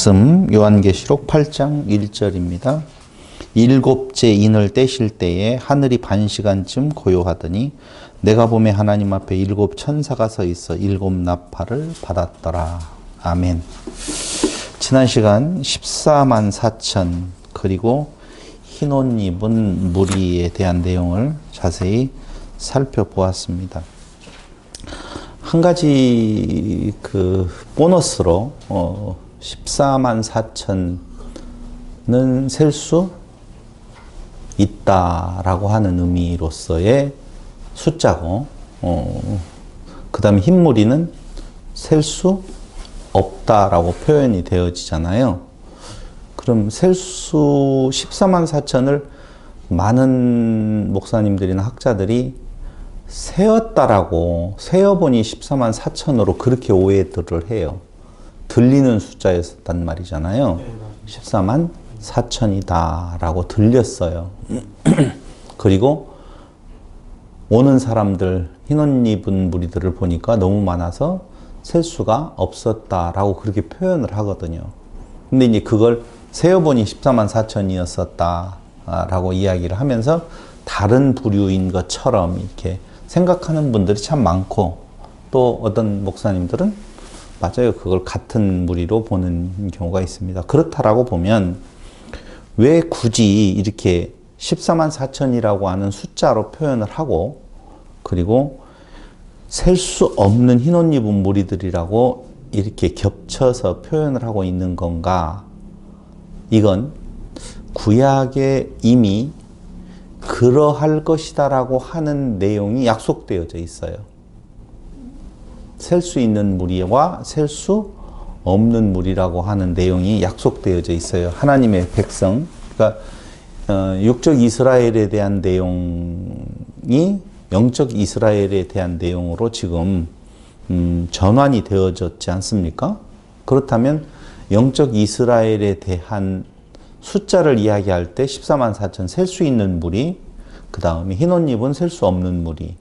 말씀 요한계시록 8장 1절입니다. 일곱째 인을 떼실 때에 하늘이 반시간쯤 고요하더니 내가 보매 하나님 앞에 일곱 천사가 서 있어 일곱 나팔을 받았더라. 아멘. 지난 시간 14만 4천 그리고 흰 옷 입은 무리에 대한 내용을 자세히 살펴보았습니다. 한 가지 보너스로 14만 4천은 셀 수 있다라고 하는 의미로서의 숫자고, 그 다음에 흰 무리는 셀 수 없다라고 표현이 되어지잖아요. 그럼 셀 수 14만 4천을 많은 목사님들이나 학자들이 세었다라고, 세어보니 14만 4천으로 그렇게 오해들을 해요. 들리는 숫자였단 말이잖아요. 14만 4천이다 라고 들렸어요. 그리고 오는 사람들, 흰옷 입은 무리들을 보니까 너무 많아서 셀 수가 없었다라고 그렇게 표현을 하거든요. 근데 이제 그걸 세어보니 14만 4천이었었다라고 이야기를 하면서 다른 부류인 것처럼 이렇게 생각하는 분들이 참 많고, 또 어떤 목사님들은 맞아요, 그걸 같은 무리로 보는 경우가 있습니다. 그렇다라고 보면 왜 굳이 이렇게 14만 4천이라고 하는 숫자로 표현을 하고, 그리고 셀 수 없는 흰옷 입은 무리들이라고 이렇게 겹쳐서 표현을 하고 있는 건가? 이건 구약에 이미 그러할 것이다라고 하는 내용이 약속되어져 있어요. 셀 수 있는 무리와 셀 수 없는 무리라고 하는 내용이 약속되어져 있어요. 하나님의 백성, 그러니까 육적 이스라엘에 대한 내용이 영적 이스라엘에 대한 내용으로 지금 전환이 되어졌지 않습니까? 그렇다면 영적 이스라엘에 대한 숫자를 이야기할 때 14만 4천 셀 수 있는 무리, 그 다음에 흰옷 입은 셀 수 없는 무리,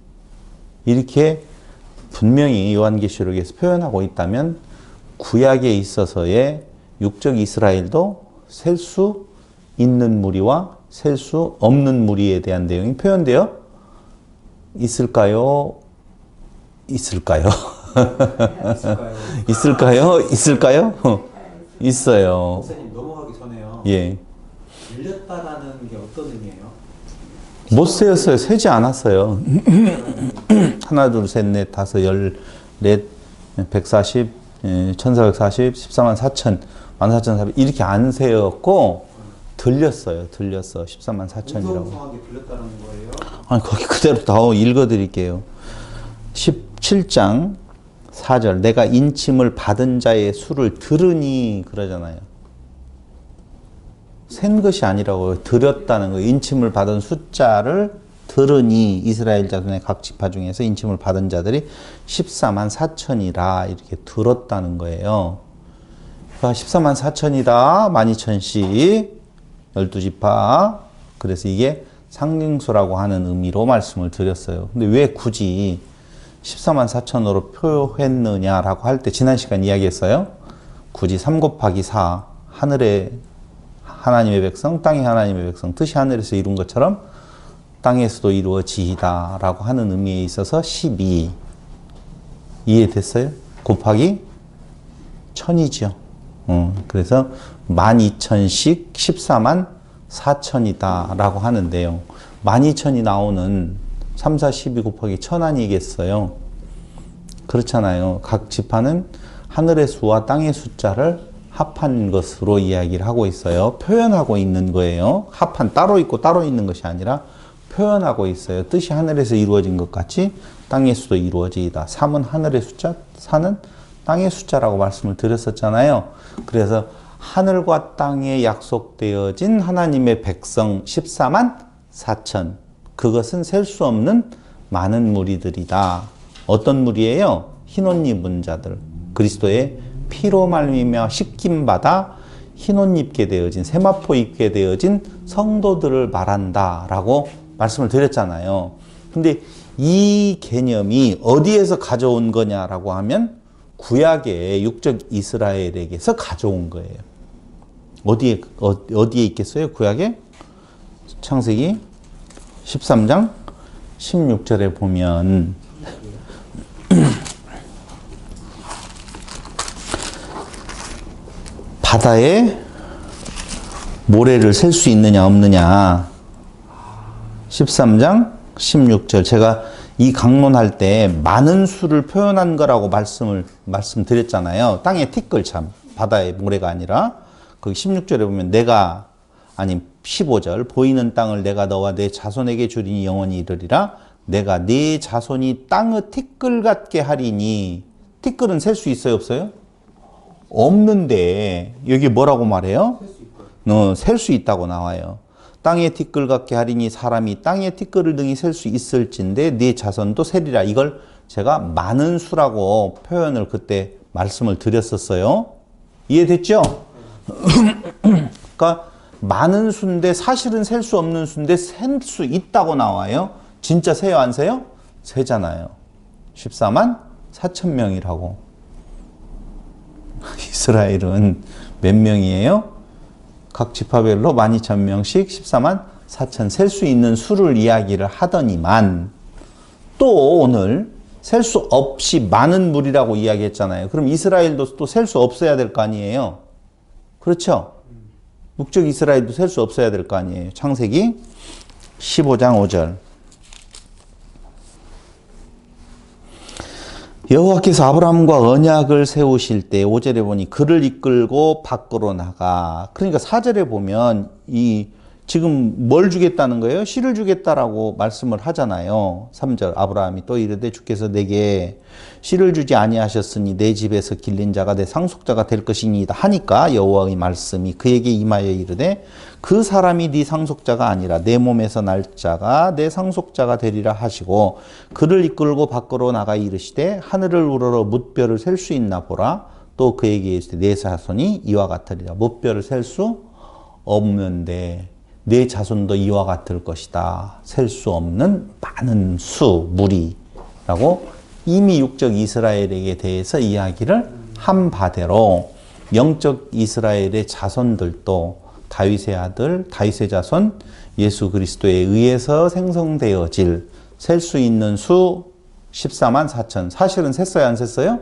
이렇게 분명히 요한계시록에서 표현하고 있다면 구약에 있어서의 육적 이스라엘도 셀 수 있는 무리와 셀 수 없는 무리에 대한 내용이 표현되어 있을까요? 있을까요? 있을까요? 있을까요? 있어요. 목사님 넘어가기 전에요. 예. 들렸다라는 게 어떤 의미예요? 못 세었어요. 세지 않았어요. 하나, 둘, 셋, 넷, 다섯, 열, 넷, 140, 1440, 14만 4천, 14,400 이렇게 안 세었고 들렸어요. 들렸어. 14만 4천이라고. 웅성하게 들렸다는 거예요? 아니, 거기 그대로 더 읽어드릴게요. 17장 4절 내가 인침을 받은 자의 수를 들으니 그러잖아요. 센 것이 아니라고 들었다는 거예요. 인침을 받은 숫자를 들으니 이스라엘 자손의 각 지파 중에서 인침을 받은 자들이 14만 4천이라 이렇게 들었다는 거예요. 14만 4천이다. 12,000씩 12지파. 그래서 이게 상징수라고 하는 의미로 말씀을 드렸어요. 근데 왜 굳이 14만 4천으로 표현했느냐라고 할 때 지난 시간 이야기했어요. 굳이 3 곱하기 4 하늘에 하나님의 백성, 땅의 하나님의 백성, 뜻이 하늘에서 이룬 것처럼 땅에서도 이루어지이다 라고 하는 의미에 있어서 12 이해됐어요? 곱하기 1000이죠. 그래서 12,000씩 14만 4천이다 라고 하는 내용. 12,000이 나오는 3, 4, 12 곱하기 1000 아니겠어요? 그렇잖아요. 각 지파는 하늘의 수와 땅의 숫자를 합한 것으로 이야기를 하고 있어요. 표현하고 있는 거예요. 합한, 따로 있고 따로 있는 것이 아니라 표현하고 있어요. 뜻이 하늘에서 이루어진 것 같이 땅에서도 이루어지이다. 3은 하늘의 숫자, 4는 땅의 숫자라고 말씀을 드렸었잖아요. 그래서 하늘과 땅에 약속되어진 하나님의 백성 14만 4천. 그것은 셀 수 없는 많은 무리들이다. 어떤 무리예요? 흰옷 입은 자들. 그리스도의 피로 말미암아 씻김 받아 흰옷 입게 되어진, 세마포 입게 되어진 성도들을 말한다라고 말씀을 드렸잖아요. 근데 이 개념이 어디에서 가져온 거냐라고 하면 구약의 육적 이스라엘에게서 가져온 거예요. 어디에 있겠어요? 구약에? 창세기 13장 16절에 보면 바다에 모래를 셀 수 있느냐 없느냐. 13장 16절. 제가 이 강론할 때 많은 수를 표현한 거라고 말씀드렸잖아요. 땅에 티끌참, 바다에 모래가 아니라. 거기 16절에 보면 아니 15절. 보이는 땅을 내가 너와 내 자손에게 주리니 영원히 이르리라. 내가 네 자손이 땅의 티끌 같게 하리니. 티끌은 셀 수 있어요, 없어요? 없는데 여기 뭐라고 말해요? 셀 수 있다고 나와요. 땅의 티끌 같게 하리니 사람이 땅의 티끌을 등이 셀 수 있을진데 네 자손도 세리라. 이걸 제가 많은 수라고 표현을 그때 말씀을 드렸었어요. 이해됐죠? 그러니까 많은 수인데 사실은 셀 수 없는 수인데 셀 수 있다고 나와요. 진짜 세요 안 세요? 세잖아요. 14만 4천 명이라고. 이스라엘은 몇 명이에요? 각 지파별로 12,000명씩 14만 4천 셀 수 있는 수를 이야기를 하더니만 또 오늘 셀 수 없이 많은 무리라고 이야기했잖아요. 그럼 이스라엘도 또 셀 수 없어야 될 거 아니에요? 그렇죠? 북쪽 이스라엘도 셀 수 없어야 될 거 아니에요. 창세기 15장 5절. 여호와께서 아브라함과 언약을 세우실 때 5절에 보니 그를 이끌고 밖으로 나가. 그러니까 4절에 보면 지금 뭘 주겠다는 거예요? 씨를 주겠다라고 말씀을 하잖아요. 3절 아브라함이 또 이르되 주께서 내게 씨를 주지 아니하셨으니 내 집에서 길린 자가 내 상속자가 될 것이니이다 하니까 여호와의 말씀이 그에게 임하여 이르되 그 사람이 네 상속자가 아니라 내 몸에서 날 자가 내 상속자가 되리라 하시고 그를 이끌고 밖으로 나가 이르시되 하늘을 우러러 뭇별을 셀 수 있나 보라. 또 그에게 이르시되 내 자손이 이와 같으리라. 뭇별을 셀 수 없는데 내 자손도 이와 같을 것이다. 셀 수 없는 많은 수, 무리라고 이미 육적 이스라엘에게 대해서 이야기를 한 바대로 영적 이스라엘의 자손들도 다윗의 아들, 다윗의 자손, 예수 그리스도에 의해서 생성되어질 셀 수 있는 수 14만 4천. 사실은 셌어요, 안 셌어요?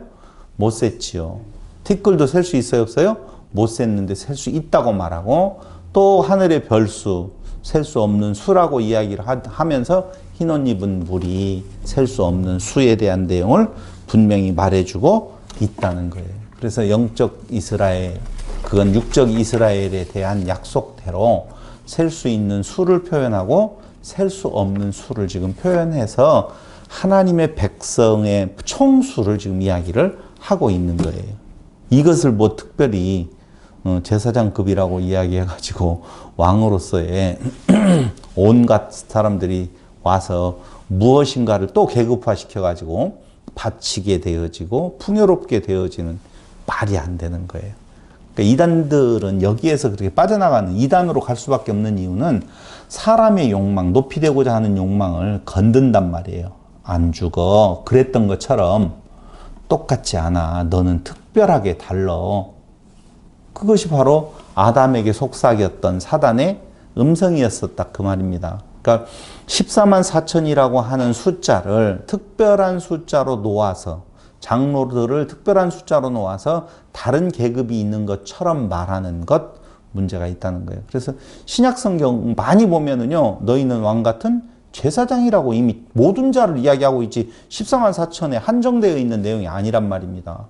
못 셌지요. 티끌도 셀 수 있어요, 없어요? 못 셌는데 셀 수 있다고 말하고 또 하늘의 별수, 셀 수 없는 수라고 이야기를 하면서 흰 옷 입은 물이 셀 수 없는 수에 대한 내용을 분명히 말해주고 있다는 거예요. 그래서 영적 이스라엘, 그건 육적 이스라엘에 대한 약속대로 셀 수 있는 수를 표현하고 셀 수 없는 수를 지금 표현해서 하나님의 백성의 총수를 지금 이야기를 하고 있는 거예요. 이것을 뭐 특별히 제사장급이라고 이야기해가지고 왕으로서의 온갖 사람들이 와서 무엇인가를 또 계급화시켜가지고 바치게 되어지고 풍요롭게 되어지는 말이 안 되는 거예요. 그러니까 이단들은 여기에서 그렇게 빠져나가는 이단으로 갈 수밖에 없는 이유는 사람의 욕망, 높이되고자 하는 욕망을 건든단 말이에요. 안 죽어. 그랬던 것처럼 똑같지 않아. 너는 특별하게 달라. 그것이 바로 아담에게 속삭였던 사단의 음성이었었다. 그 말입니다. 그러니까 14만 4천이라고 하는 숫자를 특별한 숫자로 놓아서 장로들을 특별한 숫자로 놓아서 다른 계급이 있는 것처럼 말하는 것 문제가 있다는 거예요. 그래서 신약 성경 많이 보면은요, 너희는 왕 같은 제사장이라고 이미 모든 자를 이야기하고 있지 14만 4천에 한정되어 있는 내용이 아니란 말입니다.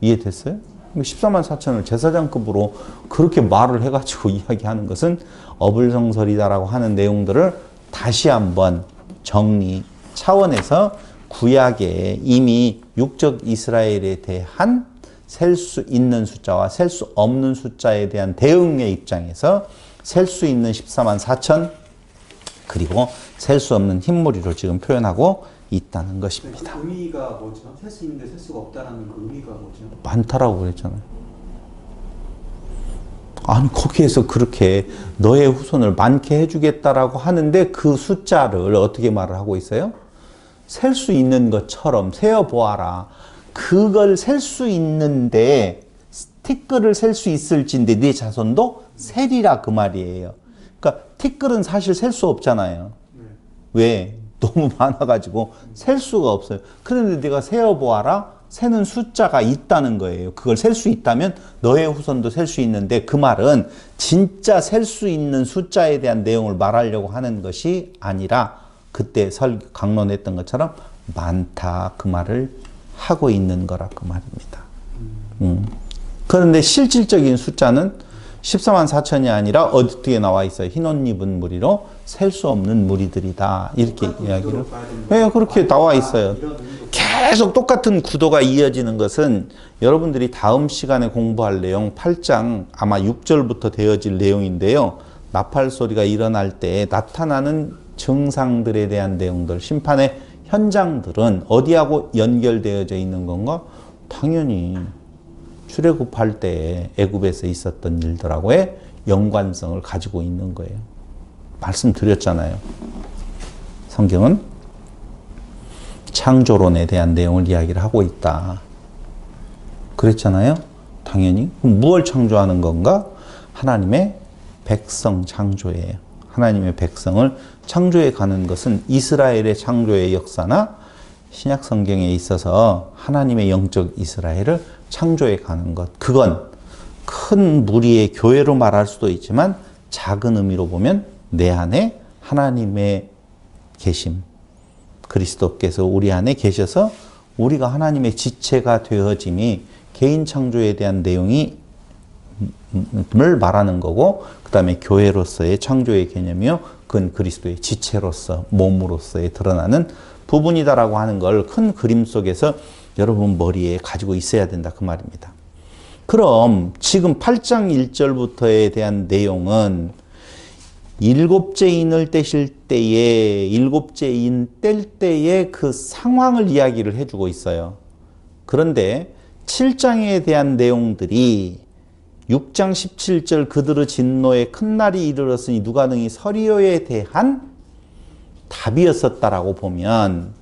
이해됐어요? 14만 4천을 제사장급으로 그렇게 말을 해가지고 이야기하는 것은 어불성설이다라고 하는 내용들을 다시 한번 정리 차원에서 구약에 이미 육적 이스라엘에 대한 셀 수 있는 숫자와 셀 수 없는 숫자에 대한 대응의 입장에서 셀 수 있는 14만 4천 그리고 셀 수 없는 흰무리로 지금 표현하고 있다는 것입니다. 그 의미가 뭐죠? 셀 수 있는데 셀 수가 없다는 그 의미가 뭐죠? 많다라고 그랬잖아요. 아니 거기에서 그렇게 너의 후손을 많게 해주겠다라고 하는데 그 숫자를 어떻게 말을 하고 있어요? 셀 수 있는 것처럼 세어보아라. 그걸 셀 수 있는데 티끌을 셀 수 있을진데 네 자손도 세리라 그 말이에요. 그러니까 티끌은 사실 셀 수 없잖아요. 왜? 너무 많아가지고 셀 수가 없어요. 그런데 네가 세어보아라. 세는 숫자가 있다는 거예요. 그걸 셀 수 있다면 너의 후손도 셀 수 있는데 그 말은 진짜 셀 수 있는 숫자에 대한 내용을 말하려고 하는 것이 아니라 그때 강론했던 것처럼 많다 그 말을 하고 있는 거라 그 말입니다. 그런데 실질적인 숫자는 14만 4천이 아니라 어떻게 나와 있어요? 흰옷 입은 무리로 셀 수 없는 무리들이다. 이렇게 이야기를. 네, 그렇게 나와 있어요. 계속 똑같은 구도가 이어지는 것은 여러분들이 다음 시간에 공부할 내용 8장 아마 6절부터 되어질 내용인데요. 나팔 소리가 일어날 때 나타나는 증상들에 대한 내용들, 심판의 현장들은 어디하고 연결되어져 있는 건가? 당연히 출애굽할 때 애굽에서 있었던 일들하고의 연관성을 가지고 있는 거예요. 말씀드렸잖아요. 성경은 창조론에 대한 내용을 이야기를 하고 있다. 그랬잖아요. 당연히. 그럼 무엇을 창조하는 건가? 하나님의 백성 창조예요. 하나님의 백성을 창조해 가는 것은 이스라엘의 창조의 역사나 신약 성경에 있어서 하나님의 영적 이스라엘을 창조해 가는 것. 그건 큰 무리의 교회로 말할 수도 있지만 작은 의미로 보면 내 안에 하나님의 계심, 그리스도께서 우리 안에 계셔서 우리가 하나님의 지체가 되어짐이 개인 창조에 대한 내용이 을 말하는 거고 그 다음에 교회로서의 창조의 개념이요. 그건 그리스도의 지체로서 몸으로서의 드러나는 부분이다라고 하는 걸 큰 그림 속에서 여러분 머리에 가지고 있어야 된다 그 말입니다. 그럼 지금 8장 1절부터에 대한 내용은 일곱째 인을 떼실 때에 일곱째 인 뗄 때의 그 상황을 이야기를 해주고 있어요. 그런데 7장에 대한 내용들이 6장 17절 그들의 진노에 큰 날이 이르렀으니 누가 능히 서리오에 대한 답이었었다라고 보면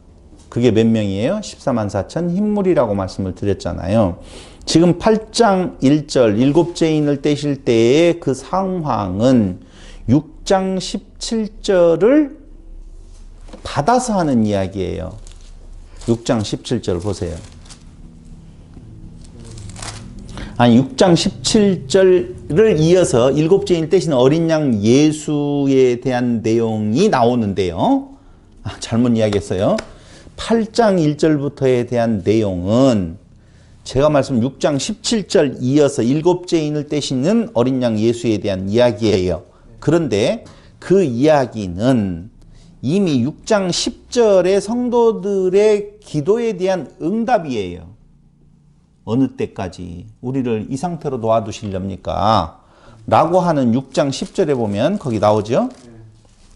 그게 몇 명이에요? 14만 4천 흰물이라고 말씀을 드렸잖아요. 지금 8장 1절 일곱째 인을 떼실 때의 그 상황은 6장 17절을 받아서 하는 이야기예요. 6장 17절 보세요. 아니 6장 17절을 이어서 일곱째 인 떼신 어린 양 예수에 대한 내용이 나오는데요. 잘못 이야기했어요. 8장 1절부터에 대한 내용은 제가 말씀 6장 17절 이어서 일곱째 인을 떼시는 어린 양 예수에 대한 이야기예요. 그런데 그 이야기는 이미 6장 10절의 성도들의 기도에 대한 응답이에요. 어느 때까지 우리를 이 상태로 놓아두시렵니까? 라고 하는 6장 10절에 보면 거기 나오죠.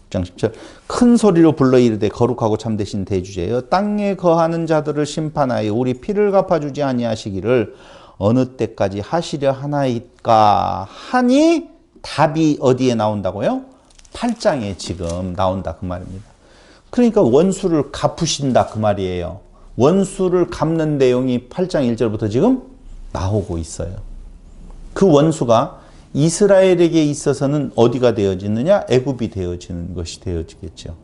6장 10절 큰 소리로 불러 이르되 거룩하고 참되신 대주제여 땅에 거하는 자들을 심판하여 우리 피를 갚아주지 아니하시기를 어느 때까지 하시려 하나이까 하니 답이 어디에 나온다고요? 8장에 지금 나온다 그 말입니다. 그러니까 원수를 갚으신다 그 말이에요. 원수를 갚는 내용이 8장 1절부터 지금 나오고 있어요. 그 원수가 이스라엘에게 있어서는 어디가 되어지느냐? 애굽이 되어지는 것이 되어지겠죠.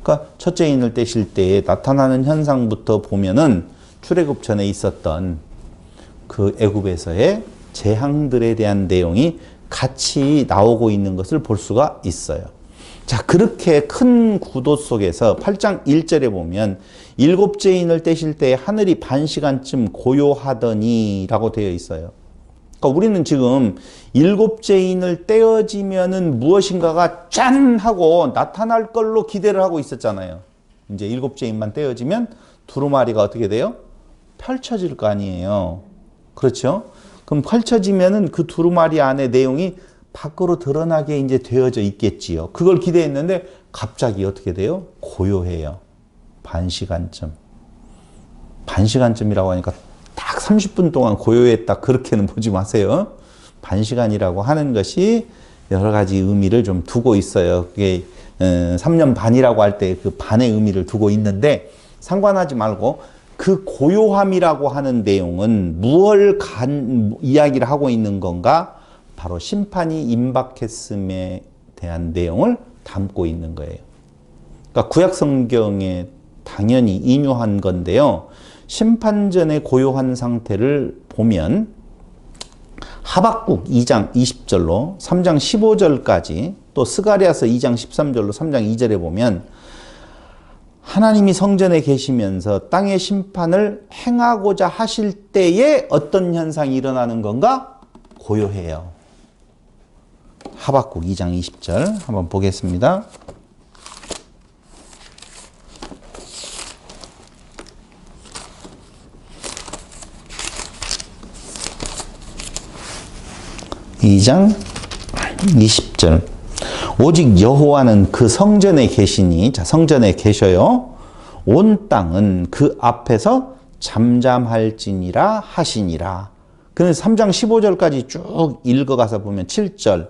그러니까 첫째 인을 떼실 때에 나타나는 현상부터 보면은 출애굽 전에 있었던 그 애굽에서의 재앙들에 대한 내용이 같이 나오고 있는 것을 볼 수가 있어요. 자, 그렇게 큰 구도 속에서 8장 1절에 보면 일곱째 인을 떼실 때 하늘이 반시간쯤 고요하더니 라고 되어 있어요. 그러니까 우리는 지금 일곱째 인을 떼어지면은 무엇인가가 짠 하고 나타날 걸로 기대를 하고 있었잖아요. 이제 일곱째 인만 떼어지면 두루마리가 어떻게 돼요? 펼쳐질 거 아니에요. 그렇죠? 그럼 펼쳐지면은 그 두루마리 안에 내용이 밖으로 드러나게 이제 되어져 있겠지요. 그걸 기대했는데 갑자기 어떻게 돼요? 고요해요. 반시간쯤. 반시간쯤이라고 하니까 딱 30분 동안 고요했다. 그렇게는 보지 마세요. 반시간이라고 하는 것이 여러 가지 의미를 좀 두고 있어요. 그게 3년 반이라고 할 때 그 반의 의미를 두고 있는데 상관하지 말고 그 고요함이라고 하는 내용은 무엇을 이야기를 하고 있는 건가? 바로 심판이 임박했음에 대한 내용을 담고 있는 거예요. 그러니까 구약 성경에 당연히 인유한 건데요. 심판 전의 고요한 상태를 보면 하박국 2장 20절로 3장 15절까지 또 스가랴서 2장 13절로 3장 2절에 보면 하나님이 성전에 계시면서 땅의 심판을 행하고자 하실 때에 어떤 현상이 일어나는 건가? 고요해요. 하박국 2장 20절 한번 보겠습니다. (2 장) 20절 오직 여호와는 그 성전에 계시니, 자, 성전에 계셔요. 온 땅은 그 앞에서 잠잠할지니라 하시니라. 그래서 3장 15절까지 쭉 읽어가서 보면 7절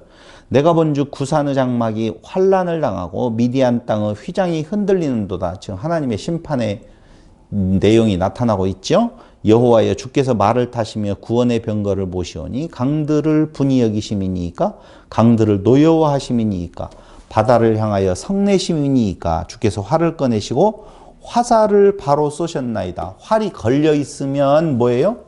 내가 본즉 구산의 장막이 환란을 당하고 미디안 땅의 휘장이 흔들리는도다. 지금 하나님의 심판의 내용이 나타나고 있죠. 여호와여 주께서 말을 타시며 구원의 병거를 모시오니 강들을 분이 여기심이니이까 강들을 노여워하심이니이까 바다를 향하여 성내심이니이까 주께서 활을 꺼내시고 화살을 바로 쏘셨나이다. 활이 걸려 있으면 뭐예요?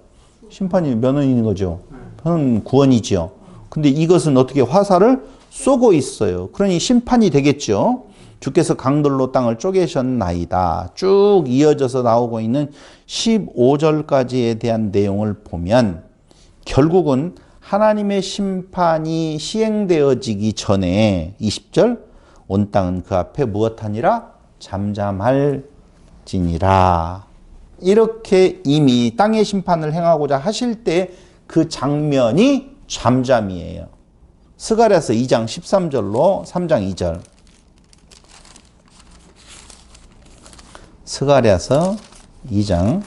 심판이 면허인 거죠. 그건 구원이죠. 근데 이것은 어떻게 화살을 쏘고 있어요. 그러니 심판이 되겠죠. 주께서 강들로 땅을 쪼개셨나이다. 쭉 이어져서 나오고 있는 15절까지에 대한 내용을 보면 결국은 하나님의 심판이 시행되어지기 전에 20절 온 땅은 그 앞에 무엇하니라? 잠잠할지니라. 이렇게 이미 땅의 심판을 행하고자 하실 때 그 장면이 잠잠이에요. 스가랴서 2장 13절로 3장 2절. 스가랴서 2장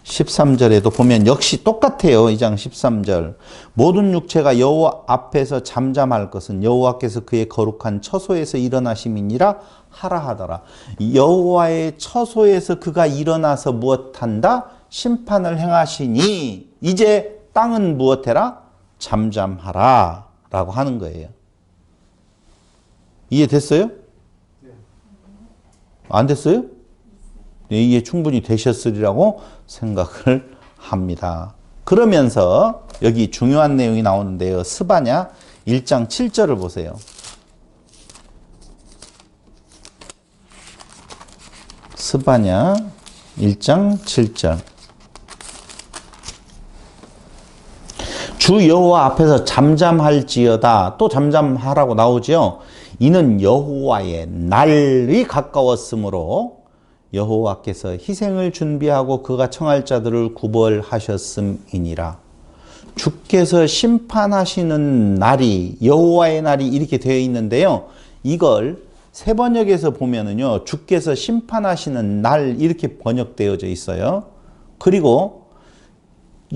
13절에도 보면 역시 똑같아요. 2장 13절. 모든 육체가 여호와 앞에서 잠잠할 것은 여호와께서 그의 거룩한 처소에서 일어나심이니라 하라 하더라. 여호와의 처소에서 그가 일어나서 무엇한다? 심판을 행하시니 이제 땅은 무엇해라? 잠잠하라 라고 하는 거예요. 이해됐어요? 안 됐어요? 네, 이해 충분히 되셨으리라고 생각을 합니다. 그러면서 여기 중요한 내용이 나오는데요. 스바냐 1장 7절을 보세요. 스바냐 1장 7절. 주 여호와 앞에서 잠잠할지어다. 또 잠잠하라고 나오죠. 이는 여호와의 날이 가까웠으므로 여호와께서 희생을 준비하고 그가 청할 자들을 구벌하셨음이니라. 주께서 심판하시는 날이 여호와의 날이 이렇게 되어 있는데요. 이걸 새 번역에서 보면은요. 주께서 심판하시는 날 이렇게 번역되어져 있어요. 그리고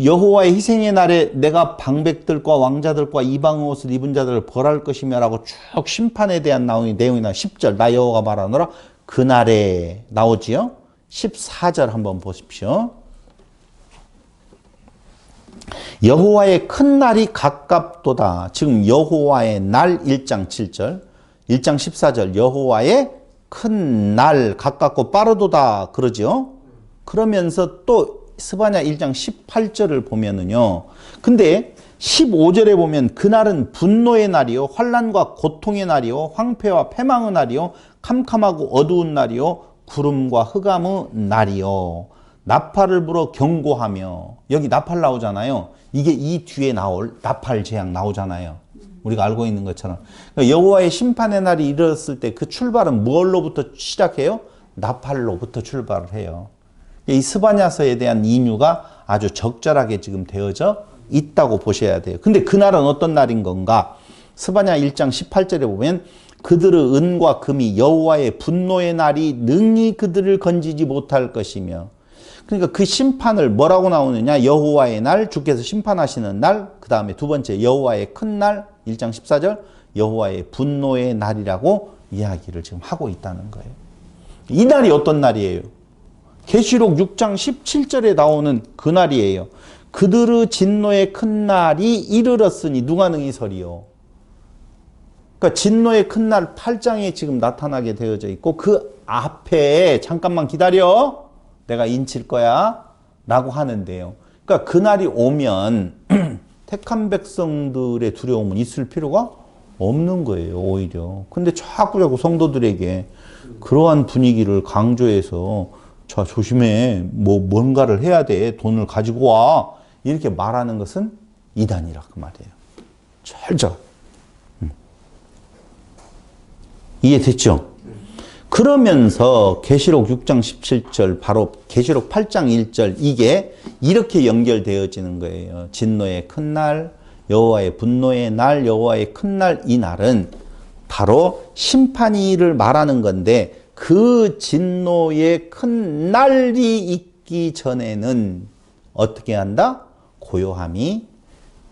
여호와의 희생의 날에 내가 방백들과 왕자들과 이방 옷을 입은 자들을 벌할 것이며 라고 쭉 심판에 대한 내용이 나 10절 나 여호와가 말하노라. 그날에 나오지요. 14절 한번 보십시오. 여호와의 큰 날이 가깝도다. 지금 여호와의 날 1장 7절 1장 14절 여호와의 큰 날 가깝고 빠르도다 그러죠. 그러면서 또 스바냐 1장 18절을 보면은요. 근데 15절에 보면 그날은 분노의 날이요 환난과 고통의 날이요 황폐와 패망의 날이요 캄캄하고 어두운 날이요 구름과 흑암의 날이요 나팔을 불어 경고하며. 여기 나팔 나오잖아요. 이게 이 뒤에 나올 나팔 재앙 나오잖아요. 우리가 알고 있는 것처럼. 그러니까 여호와의 심판의 날이 이르렀을 때 그 출발은 무엇로부터 시작해요? 나팔로부터 출발을 해요. 이 스바냐서에 대한 인유가 아주 적절하게 지금 되어져 있다고 보셔야 돼요. 근데 그날은 어떤 날인 건가? 스바냐 1장 18절에 보면 그들의 은과 금이 여호와의 분노의 날이 능히 그들을 건지지 못할 것이며. 그러니까 그 심판을 뭐라고 나오느냐? 여호와의 날, 주께서 심판하시는 날, 그 다음에 두 번째 여호와의 큰 날, 1장 14절 여호와의 분노의 날이라고 이야기를 지금 하고 있다는 거예요. 이 날이 어떤 날이에요? 계시록 6장 17절에 나오는 그날이에요. 그들의 진노의 큰 날이 이르렀으니 누가 능히 서리요. 그러니까 진노의 큰 날 8장에 지금 나타나게 되어져 있고 그 앞에 잠깐만 기다려. 내가 인칠 거야. 라고 하는데요. 그러니까 그날이 오면 택한 백성들의 두려움은 있을 필요가 없는 거예요. 오히려. 근데 자꾸 성도들에게 그러한 분위기를 강조해서 자 조심해. 뭔가를 해야 돼. 돈을 가지고 와. 이렇게 말하는 것은 이단이라 그 말이에요. 철저. 이해됐죠? 그러면서 계시록 6장 17절 바로 계시록 8장 1절 이게 이렇게 연결되어지는 거예요. 진노의 큰 날, 여호와의 분노의 날, 여호와의 큰 날 이 날은 바로 심판이를 말하는 건데 그 진노의 큰 날이 있기 전에는 어떻게 한다? 고요함이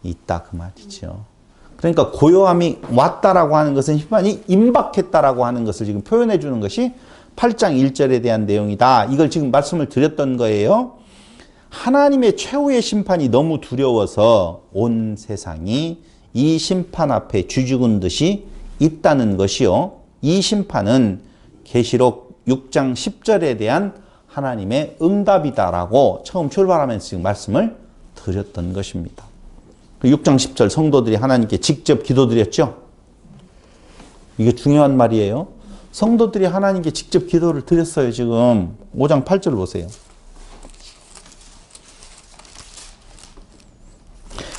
있다 그 말이죠. 그러니까 고요함이 왔다라고 하는 것은 심판이 임박했다라고 하는 것을 지금 표현해 주는 것이 8장 1절에 대한 내용이다. 이걸 지금 말씀을 드렸던 거예요. 하나님의 최후의 심판이 너무 두려워서 온 세상이 이 심판 앞에 쥐죽은 듯이 있다는 것이요. 이 심판은 계시록 6장 10절에 대한 하나님의 응답이다라고 처음 출발하면서 지금 말씀을 드렸던 것입니다. 6장 10절 성도들이 하나님께 직접 기도드렸죠. 이게 중요한 말이에요. 성도들이 하나님께 직접 기도를 드렸어요. 지금 5장 8절 보세요.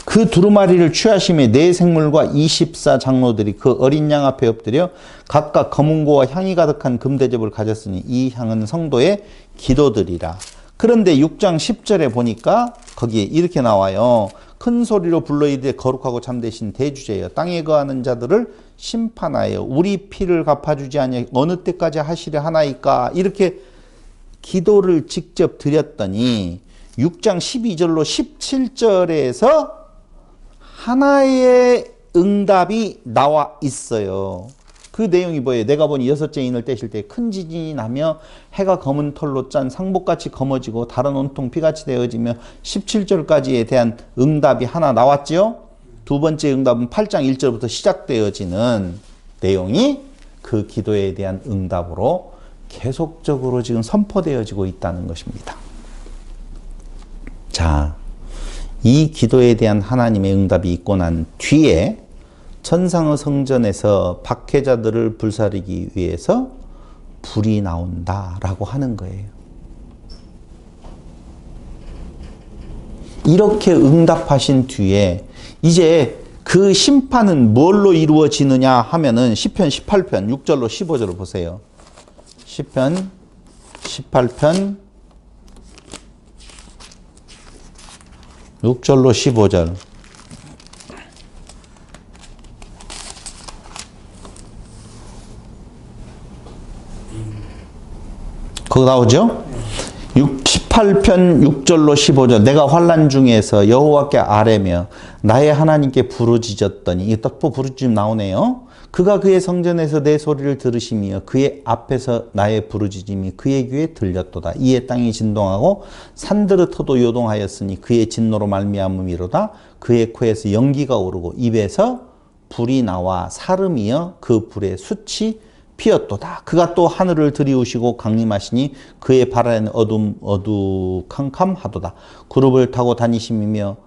그 두루마리를 취하심에 네 생물과 24 장로들이 그 어린 양 앞에 엎드려 각각 검은고와 향이 가득한 금대접을 가졌으니 이 향은 성도의 기도들이라. 그런데 6장 10절에 보니까 거기에 이렇게 나와요. 큰 소리로 불러 이르되 거룩하고 참되신 대주제여 땅에 거하는 자들을 심판하여 우리 피를 갚아주지 아니하여 어느 때까지 하시려 하나이까. 이렇게 기도를 직접 드렸더니 6장 12절로 17절에서 하나의 응답이 나와 있어요. 그 내용이 뭐예요? 내가 보니 여섯째 인을 떼실 때 큰 지진이 나며 해가 검은 털로 짠 상복같이 검어지고 다른 온통 피같이 되어지며 17절까지에 대한 응답이 하나 나왔죠. 두 번째 응답은 8장 1절부터 시작되어지는 내용이 그 기도에 대한 응답으로 계속적으로 지금 선포되어지고 있다는 것입니다. 자, 이 기도에 대한 하나님의 응답이 있고 난 뒤에 천상의 성전에서 박해자들을 불사르기 위해서 불이 나온다라고 하는 거예요. 이렇게 응답하신 뒤에 이제 그 심판은 뭘로 이루어지느냐 하면은 시편 18편 6절로 15절을 보세요. 시편 18편 6절로 15절. 그거 나오죠? 18편 6절로 15절. 내가 환난 중에서 여호와께 아뢰며 나의 하나님께 부르짖었더니, 이게 딱 부르짖음 나오네요. 그가 그의 성전에서 내 소리를 들으시며 그의 앞에서 나의 부르짖음이 그의 귀에 들렸도다. 이에 땅이 진동하고 산들의 터도 요동하였으니 그의 진노로 말미암음이로다. 그의 코에서 연기가 오르고 입에서 불이 나와 사름이여 그 불의 숯이 피었도다. 그가 또 하늘을 들이우시고 강림하시니 그의 발에는 어두캄캄하도다. 구름을 타고 다니시며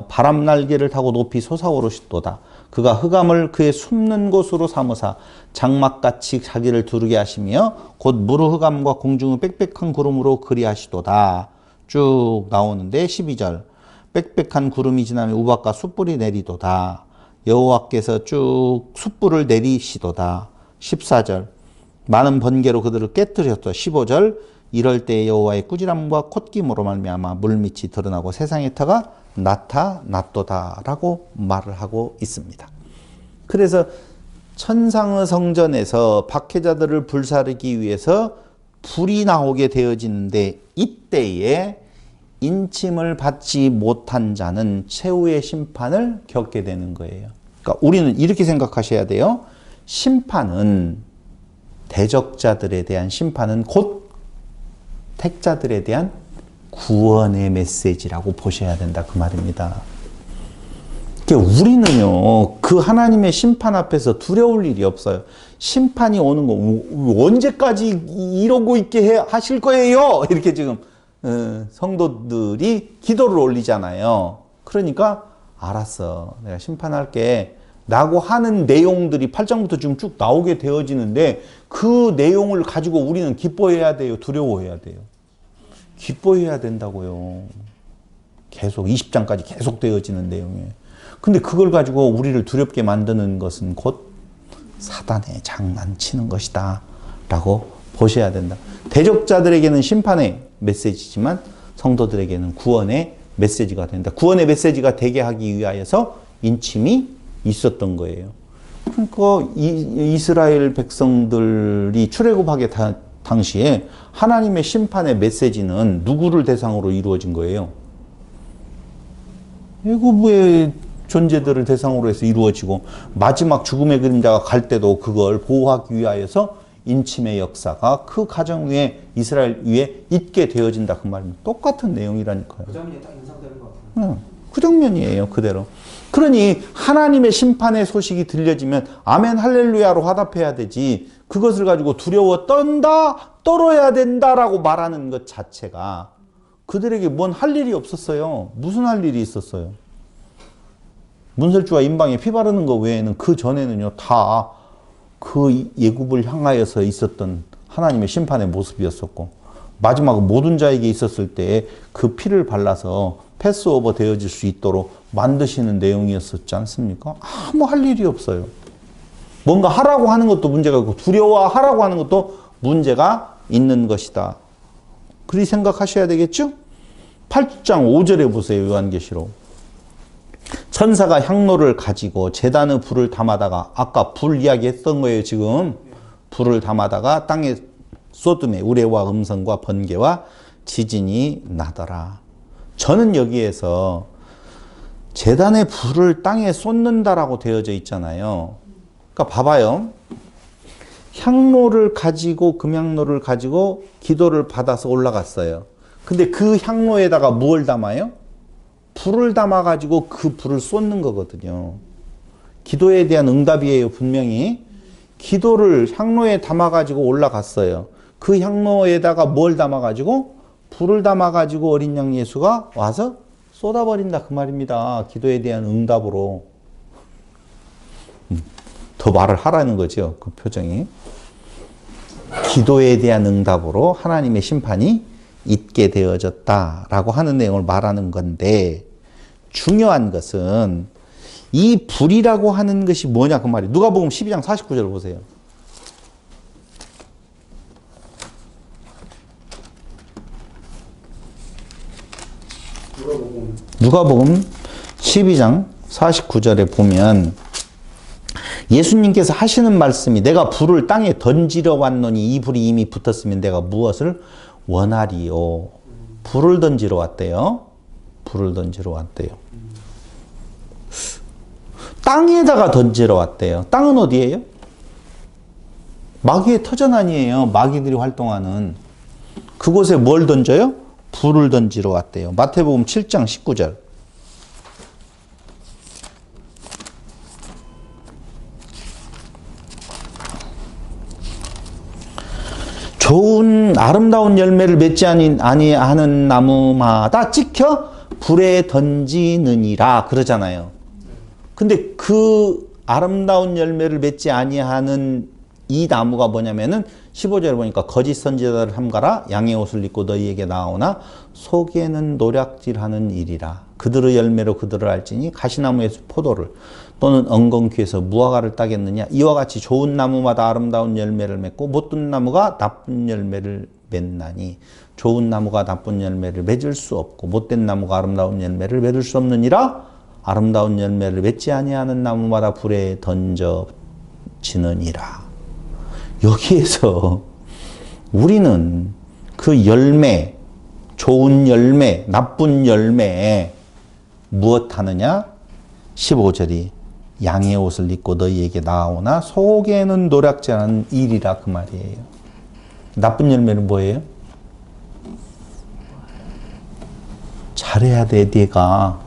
바람 날개를 타고 높이 솟아오르시도다. 그가 흑암을 그의 숨는 곳으로 삼으사 장막같이 자기를 두르게 하시며 곧 무르 흑암과 공중의 빽빽한 구름으로 그리하시도다. 쭉 나오는데 12절. 빽빽한 구름이 지나며 우박과 숯불이 내리도다. 여호와께서 쭉 숯불을 내리시도다. 14절. 많은 번개로 그들을 깨뜨렸다. 15절. 이럴 때 여호와의 꾸지람과 콧김으로 말미암아 물밑이 드러나고 세상의 터가 나타났도다라고 말을 하고 있습니다. 그래서 천상의 성전에서 박해자들을 불사르기 위해서 불이 나오게 되어지는데 이때에 인침을 받지 못한 자는 최후의 심판을 겪게 되는 거예요. 그러니까 우리는 이렇게 생각하셔야 돼요. 심판은, 대적자들에 대한 심판은 곧 택자들에 대한 구원의 메시지라고 보셔야 된다 그 말입니다. 그러니까 우리는요 그 하나님의 심판 앞에서 두려울 일이 없어요. 심판이 오는 거 언제까지 이러고 있게 하실 거예요? 이렇게 지금 성도들이 기도를 올리잖아요. 그러니까 알았어, 내가 심판할게 라고 하는 내용들이 8장부터 지금 쭉 나오게 되어지는데 그 내용을 가지고 우리는 기뻐해야 돼요? 두려워해야 돼요? 기뻐해야 된다고요. 계속 20장까지 계속 되어지는 내용이에요. 근데 그걸 가지고 우리를 두렵게 만드는 것은 곧 사단의 장난치는 것이다 라고 보셔야 된다. 대적자들에게는 심판의 메시지지만 성도들에게는 구원의 메시지가 된다. 구원의 메시지가 되게 하기 위하여서 인침이 있었던 거예요. 그러니까 이스라엘 백성들이 출애굽하게 당시에 하나님의 심판의 메시지는 누구를 대상으로 이루어진 거예요? 애굽의 존재들을 대상으로 해서 이루어지고 마지막 죽음의 그림자가 갈 때도 그걸 보호하기 위하여서 인침의 역사가 그 가정 위에 이스라엘 위에 있게 되어진다 그 말입니다. 똑같은 내용이라니까요. 그 장면이 딱 연상되는 것 같아요. 그 장면이에요. 그대로. 그러니 하나님의 심판의 소식이 들려지면 아멘 할렐루야로 화답해야 되지 그것을 가지고 두려워 떨어야 된다라고 말하는 것 자체가 그들에게 뭔 할 일이 없었어요. 무슨 할 일이 있었어요? 문설주와 임방에 피 바르는 것 외에는 그 전에는요 다 그 예굽을 향하여서 있었던 하나님의 심판의 모습이었었고 마지막 모든 자에게 있었을 때 그 피를 발라서 패스오버 되어질 수 있도록 만드시는 내용이었었지 않습니까? 아무 할 일이 없어요. 뭔가 하라고 하는 것도 문제가 있고 두려워하라고 하는 것도 문제가 있는 것이다. 그리 생각하셔야 되겠죠? 8장 5절에 보세요. 요한계시록. 천사가 향로를 가지고 제단의 불을 담아다가 아까 불 이야기했던 거예요. 지금 불을 담아다가 땅에 쏟음에 우레와 음성과 번개와 지진이 나더라. 저는 여기에서 제단의 불을 땅에 쏟는다라고 되어져 있잖아요. 그러니까 봐봐요. 향로를 가지고 금향로를 가지고 기도를 받아서 올라갔어요. 근데 그 향로에다가 무엇을 담아요? 불을 담아가지고 그 불을 쏟는 거거든요. 기도에 대한 응답이에요. 분명히. 기도를 향로에 담아가지고 올라갔어요. 그 향로에다가 뭘 담아가지고? 불을 담아가지고 어린 양 예수가 와서 쏟아버린다 그 말입니다. 기도에 대한 응답으로. 더 말을 하라는 거죠. 그 표정이. 기도에 대한 응답으로 하나님의 심판이 있게 되어졌다라고 하는 내용을 말하는 건데 중요한 것은 이 불이라고 하는 것이 뭐냐 그 말이에요. 누가복음 12장 49절을 보세요. 누가복음 12장 49절에 보면 예수님께서 하시는 말씀이 내가 불을 땅에 던지러 왔노니 이 불이 이미 붙었으면 내가 무엇을 원하리요. 불을 던지러 왔대요. 불을 던지러 왔대요. 땅에다가 던지러 왔대요. 땅은 어디예요? 마귀의 터전안이에요. 마귀들이 활동하는. 그곳에 뭘 던져요? 불을 던지러 왔대요. 마태복음 7장 19절. 좋은 아름다운 열매를 맺지 아니하는 나무마다 찍혀 불에 던지느니라 그러잖아요. 근데 그 아름다운 열매를 맺지 아니하는 이 나무가 뭐냐면은 15절에 보니까 거짓 선지자를 삼가라 양의 옷을 입고 너희에게 나오나 속에는 노략질하는 일이라. 그들의 열매로 그들을 알지니 가시나무에서 포도를 또는 엉겅퀴에서 무화과를 따겠느냐. 이와 같이 좋은 나무마다 아름다운 열매를 맺고 못된 나무가 나쁜 열매를 맺나니 좋은 나무가 나쁜 열매를 맺을 수 없고 못된 나무가 아름다운 열매를 맺을 수 없느니라. 아름다운 열매를 맺지 아니하는 나무마다 불에 던져지느니라. 여기에서 우리는 그 열매, 좋은 열매, 나쁜 열매에 무엇 하느냐? 15절이 양의 옷을 입고 너희에게 나오나 속에는 노략질하는 일이라 그 말이에요. 나쁜 열매는 뭐예요? 잘해야 돼, 네가.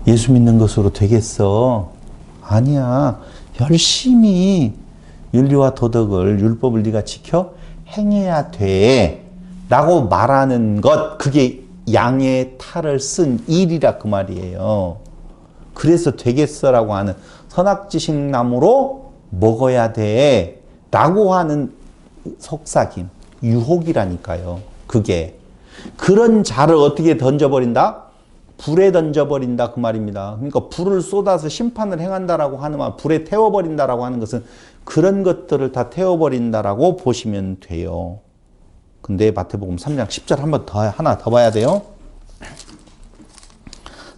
예수 믿는 것으로 되겠어? 아니야. 열심히 윤리와 도덕을, 율법을 네가 지켜 행해야 돼. 라고 말하는 것, 그게 양의 탈을 쓴 일이라 그 말이에요. 그래서 되겠어라고 하는 선악지식나무로 먹어야 돼. 라고 하는 속삭임, 유혹이라니까요. 그게. 그런 자를 어떻게 던져버린다? 불에 던져버린다 그 말입니다. 그러니까 불을 쏟아서 심판을 행한다라고 하는 말, 불에 태워버린다라고 하는 것은 그런 것들을 다 태워버린다라고 보시면 돼요. 근데 마태복음 3장 10절 하나 더 봐야 돼요.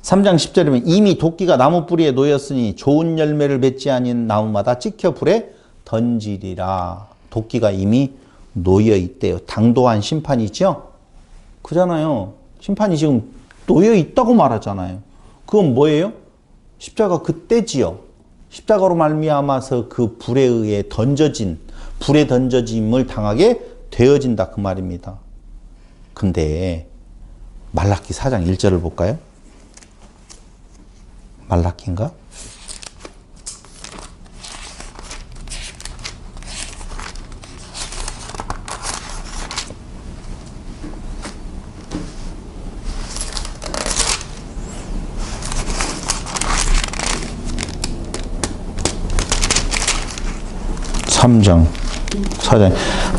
3장 10절이면 이미 도끼가 나무 뿌리에 놓였으니 좋은 열매를 맺지 아닌 나무마다 찍혀 불에 던지리라. 도끼가 이미 놓여 있대요. 당도한 심판이죠. 그잖아요. 심판이 지금 놓여 있다고 말하잖아요. 그건 뭐예요? 십자가 그때지요. 십자가로 말미암아서 그 불에 의해 불에 던져짐을 당하게 되어진다 그 말입니다. 근데 말라기 4장 1절을 볼까요? 말라기인가? (3장) 4장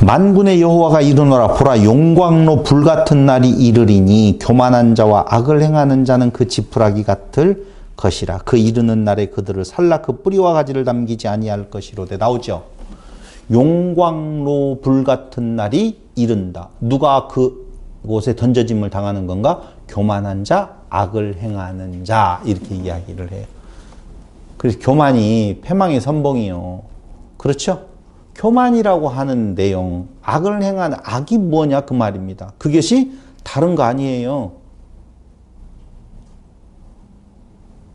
만군의 여호와가 이르노라 보라 용광로 불같은 날이 이르리니 교만한 자와 악을 행하는 자는 그 지푸라기 같을 것이라. 그 이르는 날에 그들을 살라 그 뿌리와 가지를 남기지 아니할 것이로되. 나오죠. 용광로 불같은 날이 이른다. 누가 그곳에 던져짐을 당하는 건가? 교만한 자, 악을 행하는 자, 이렇게 이야기를 해요. 그래서 교만이 패망의 선봉이요. 그렇죠? 교만이라고 하는 내용, 악을 행하는 악이 뭐냐 그 말입니다. 그것이 다른 거 아니에요.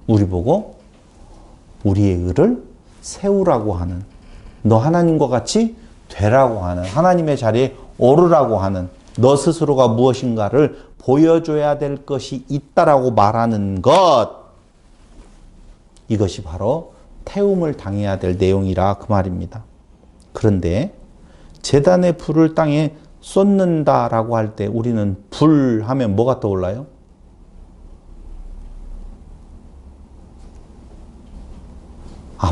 우리 보고 우리의 의를 세우라고 하는, 너 하나님과 같이 되라고 하는, 하나님의 자리에 오르라고 하는, 너 스스로가 무엇인가를 보여줘야 될 것이 있다라고 말하는 것, 이것이 바로 태움을 당해야 될 내용이라 그 말입니다. 그런데 제단의 불을 땅에 쏟는다라고 할 때 우리는 불 하면 뭐가 떠올라요?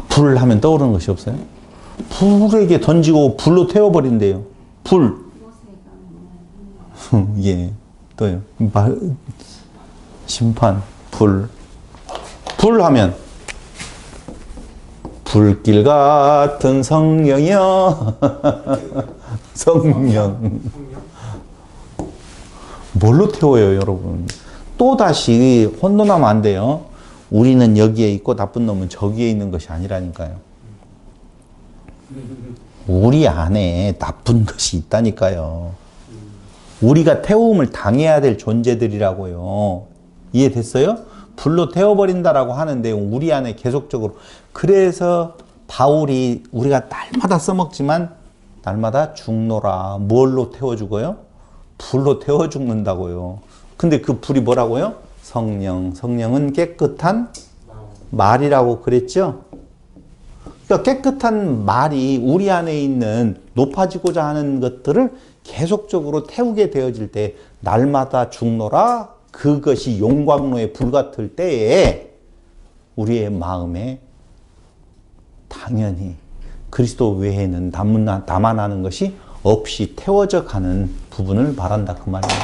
불 하면 떠오르는 것이 없어요? 불에게 던지고 불로 태워버린대요. 불. 예, 또요. 심판, 불. 불 하면 불길 같은 성령이여. 성령. 뭘로 태워요, 여러분? 또다시 혼돈하면 안 돼요. 우리는 여기에 있고 나쁜 놈은 저기에 있는 것이 아니라니까요. 우리 안에 나쁜 것이 있다니까요. 우리가 태움을 당해야 될 존재들이라고요. 이해됐어요? 불로 태워버린다라고 하는 내용 우리 안에 계속적으로. 그래서 바울이 우리가 날마다 써먹지만 날마다 죽노라. 뭘로 태워 죽어요? 불로 태워 죽는다고요. 근데 그 불이 뭐라고요? 성령. 성령은 깨끗한 말이라고 그랬죠? 그러니까 깨끗한 말이 우리 안에 있는 높아지고자 하는 것들을 계속적으로 태우게 되어질 때 날마다 죽노라. 그것이 용광로의 불 같을 때에 우리의 마음에 당연히 그리스도 외에는 남아나는 것이 없이 태워져 가는 부분을 말한다 그 말이에요.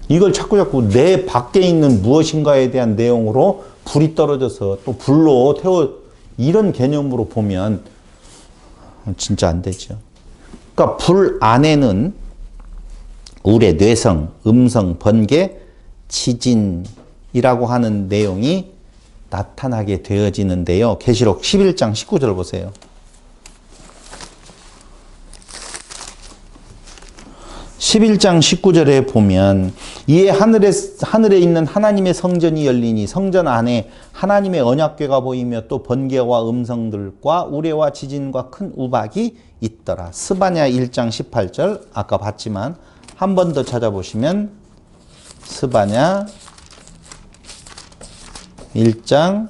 이걸 자꾸 내 밖에 있는 무엇인가에 대한 내용으로 불이 떨어져서 또 불로 이런 개념으로 보면 진짜 안 되죠. 그러니까 불 안에는 우리의 뇌성, 음성, 번개, 지진이라고 하는 내용이 나타나게 되어지는데요. 계시록 11장 19절 보세요. 11장 19절에 보면 이에 하늘에 있는 하나님의 성전이 열리니 성전 안에 하나님의 언약궤가 보이며 또 번개와 음성들과 우레와 지진과 큰 우박이 있더라. 스바냐 1장 18절 아까 봤지만 한 번 더 찾아보시면 스바냐 1장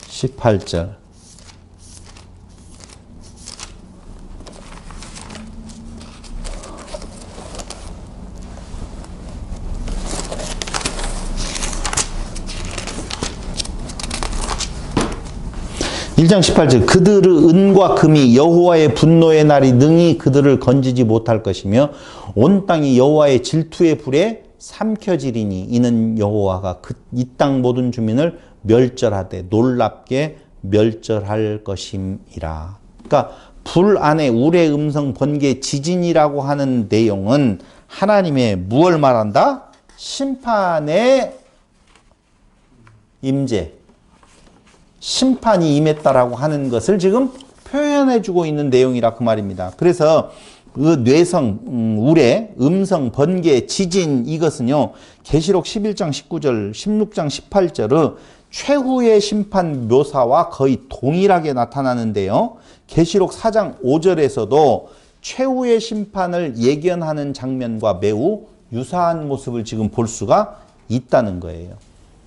18절. 일장 18절 그들의 은과 금이 여호와의 분노의 날이 능히 그들을 건지지 못할 것이며 온 땅이 여호와의 질투의 불에 삼켜지리니 이는 여호와가 이 땅 모든 주민을 멸절하되 놀랍게 멸절할 것임이라. 그러니까 불 안에 우레 음성 번개 지진이라고 하는 내용은 하나님의 무엇을 말한다? 심판의 임재, 심판이 임했다라고 하는 것을 지금 표현해주고 있는 내용이라 그 말입니다. 그래서 그 뇌성, 우레, 음성, 번개, 지진 이것은요. 계시록 11장 19절, 16장 18절의 최후의 심판 묘사와 거의 동일하게 나타나는데요. 계시록 4장 5절에서도 최후의 심판을 예견하는 장면과 매우 유사한 모습을 지금 볼 수가 있다는 거예요.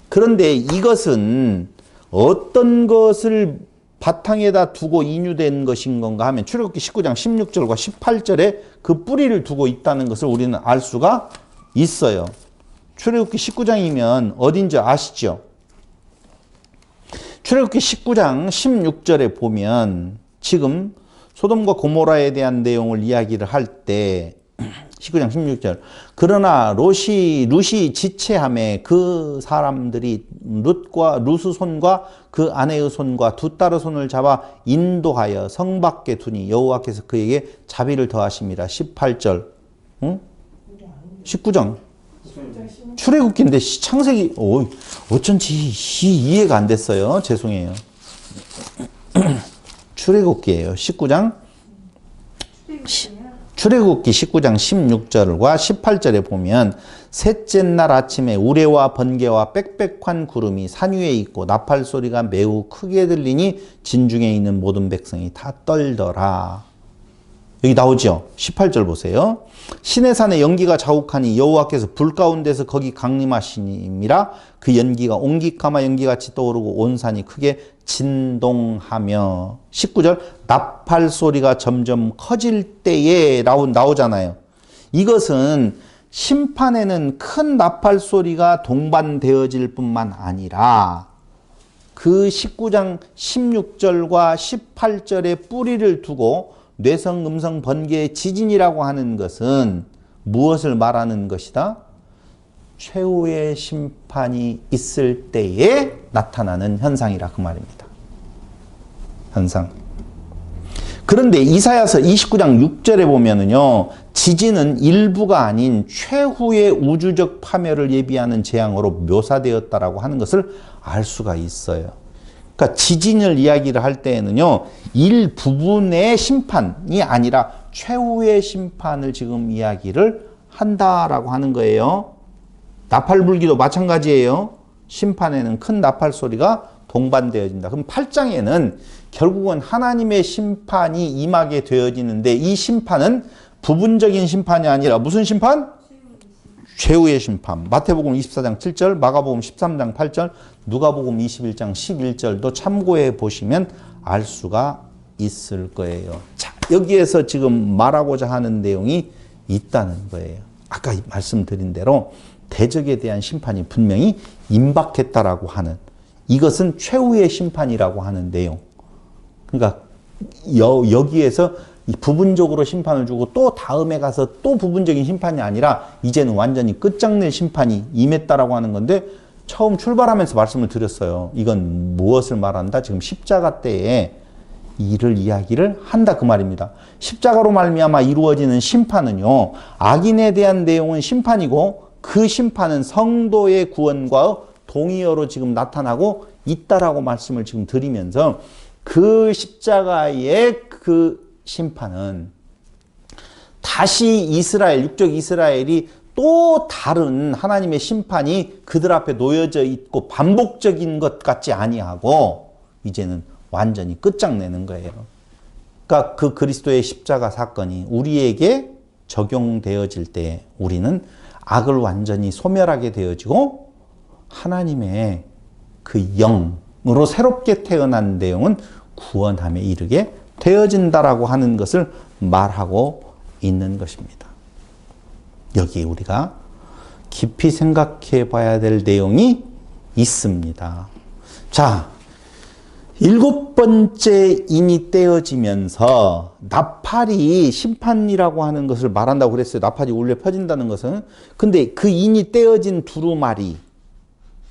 그런데 이것은 어떤 것을 바탕에다 두고 인유된 것인 건가 하면 출애굽기 19장 16절과 18절에 그 뿌리를 두고 있다는 것을 우리는 알 수가 있어요. 출애굽기 19장이면 어딘지 아시죠? 출애굽기 19장 16절에 보면 지금 소돔과 고모라에 대한 내용을 이야기를 할 때 19장 16절 그러나 룻이 지체함에 그 사람들이 룻의 손과 그 아내의 손과 두 딸의 손을 잡아 인도하여 성 밖에 두니 여호와께서 그에게 자비를 더하심이라. 18절 19장 출애굽기인데 창세기 어쩐지 이해가 안 됐어요. 죄송해요. 출애굽기예요. 19장 출애굽기 19장 16절과 18절에 보면 셋째 날 아침에 우레와 번개와 빽빽한 구름이 산 위에 있고 나팔 소리가 매우 크게 들리니 진중에 있는 모든 백성이 다 떨더라. 여기 나오죠? 18절 보세요. 시내산에 연기가 자욱하니 여호와께서 불 가운데서 거기 강림하시니라. 그 연기가 옹기카마 연기같이 떠오르고 온 산이 크게 진동하며. 19절 나팔 소리가 점점 커질 때에 나오잖아요. 이것은 심판에는 큰 나팔 소리가 동반되어질 뿐만 아니라 그 19장 16절과 18절에 뿌리를 두고 뇌성, 음성, 번개, 지진이라고 하는 것은 무엇을 말하는 것이다? 최후의 심판이 있을 때에 나타나는 현상이라 그 말입니다. 현상. 그런데 이사야서 29장 6절에 보면은요, 지진은 일부가 아닌 최후의 우주적 파멸을 예비하는 재앙으로 묘사되었다라고 하는 것을 알 수가 있어요. 그러니까 지진을 이야기를 할 때에는요, 일부분의 심판이 아니라 최후의 심판을 지금 이야기를 한다라고 하는 거예요. 나팔 불기도 마찬가지예요. 심판에는 큰 나팔 소리가 동반되어진다. 그럼 8장에는 결국은 하나님의 심판이 임하게 되어지는데 이 심판은 부분적인 심판이 아니라 무슨 심판? 최후의 심판. 마태복음 24장 7절, 마가복음 13장 8절, 누가복음 21장 11절도 참고해 보시면 알 수가 있을 거예요. 자, 여기에서 지금 말하고자 하는 내용이 있다는 거예요. 아까 말씀드린 대로 대적에 대한 심판이 분명히 임박했다라고 하는, 이것은 최후의 심판이라고 하는 내용. 그러니까 여기에서 부분적으로 심판을 주고 또 다음에 가서 또 부분적인 심판이 아니라 이제는 완전히 끝장낼 심판이 임했다라고 하는 건데, 처음 출발하면서 말씀을 드렸어요. 이건 무엇을 말한다? 지금 십자가 때에 이를 이야기를 한다 그 말입니다. 십자가로 말미암아 이루어지는 심판은요, 악인에 대한 내용은 심판이고 그 심판은 성도의 구원과 동의어로 지금 나타나고 있다라고 말씀을 지금 드리면서, 그 십자가의 그 심판은 다시 이스라엘, 육적 이스라엘이 또 다른 하나님의 심판이 그들 앞에 놓여져 있고 반복적인 것 같지 아니하고 이제는 완전히 끝장내는 거예요. 그러니까 그 그리스도의 십자가 사건이 우리에게 적용되어질 때 우리는 악을 완전히 소멸하게 되어지고 하나님의 그 영으로 새롭게 태어난 내용은 구원함에 이르게 되어진다라고 하는 것을 말하고 있는 것입니다. 여기에 우리가 깊이 생각해 봐야 될 내용이 있습니다. 자, 7번째 인이 떼어지면서 나팔이 심판이라고 하는 것을 말한다고 그랬어요. 나팔이 울려 펴진다는 것은. 근데 그 인이 떼어진 두루마리,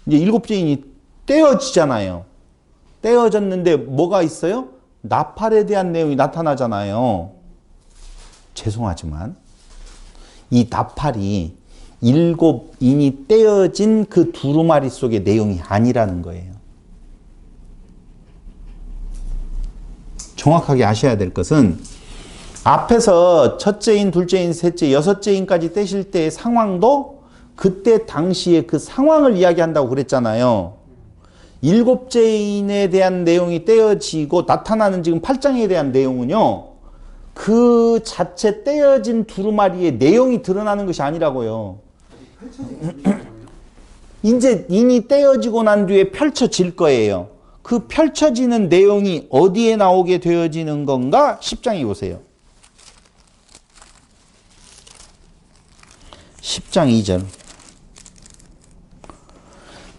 이제 7째 인이 떼어지잖아요. 떼어졌는데 뭐가 있어요? 나팔에 대한 내용이 나타나잖아요. 죄송하지만 이 나팔이 7인이 떼어진 그 두루마리 속의 내용이 아니라는 거예요. 정확하게 아셔야 될 것은 앞에서 첫째인, 둘째인, 셋째, 여섯째인까지 떼실 때의 상황도 그때 당시에 그 상황을 이야기한다고 그랬잖아요. 7째인에 대한 내용이 떼어지고 나타나는 지금 8장에 대한 내용은요. 그 자체 떼어진 두루마리의 내용이 드러나는 것이 아니라고요. 이제 인이 떼어지고 난 뒤에 펼쳐질 거예요. 그 펼쳐지는 내용이 어디에 나오게 되어지는 건가? 10장에 보세요. 10장 2절.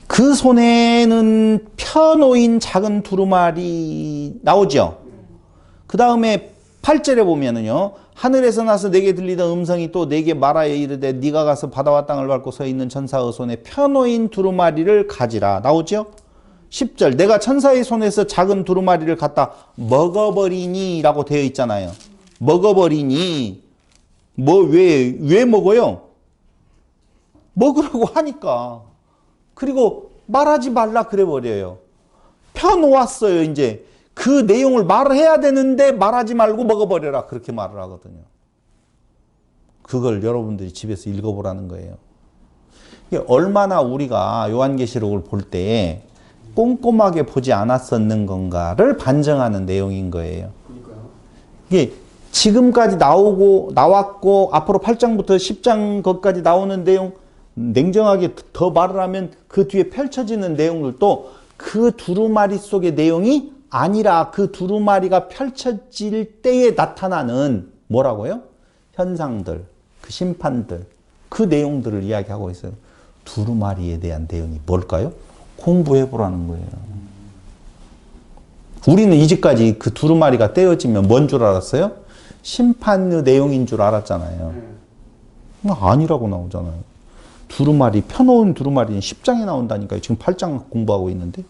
그 손에는 펴놓인 작은 두루마리 나오죠. 그 다음에 8절에 보면은요. 하늘에서 나서 내게 들리던 음성이 또 내게 말하여 이르되 네가 가서 바다와 땅을 밟고 서 있는 천사의 손에 펴놓인 두루마리를 가지라. 나오죠. 10절 내가 천사의 손에서 작은 두루마리를 갖다 먹어버리니 라고 되어 있잖아요. 먹어버리니 왜 먹어요? 먹으라고 하니까. 그리고 말하지 말라 그래 버려요. 펴놓았어요. 이제 그 내용을 말해야 되는데 말하지 말고 먹어버려라 그렇게 말을 하거든요. 그걸 여러분들이 집에서 읽어보라는 거예요. 이게 얼마나 우리가 요한계시록을 볼 때 꼼꼼하게 보지 않았었는 건가를 반증하는 내용인 거예요. 이게 지금까지 나왔고 앞으로 8장부터 10장 것까지 나오는 내용 냉정하게 더 말을 하면 그 뒤에 펼쳐지는 내용들도 그 두루마리 속의 내용이 아니라 그 두루마리가 펼쳐질 때에 나타나는 뭐라고요? 현상들, 그 심판들, 그 내용들을 이야기하고 있어요. 두루마리에 대한 내용이 뭘까요? 공부해보라는 거예요. 우리는 이제까지 그 두루마리가 떼어지면 뭔 줄 알았어요? 심판의 내용인 줄 알았잖아요. 아니라고 나오잖아요. 두루마리, 펴놓은 두루마리는 10장에 나온다니까요. 지금 8장 공부하고 있는데.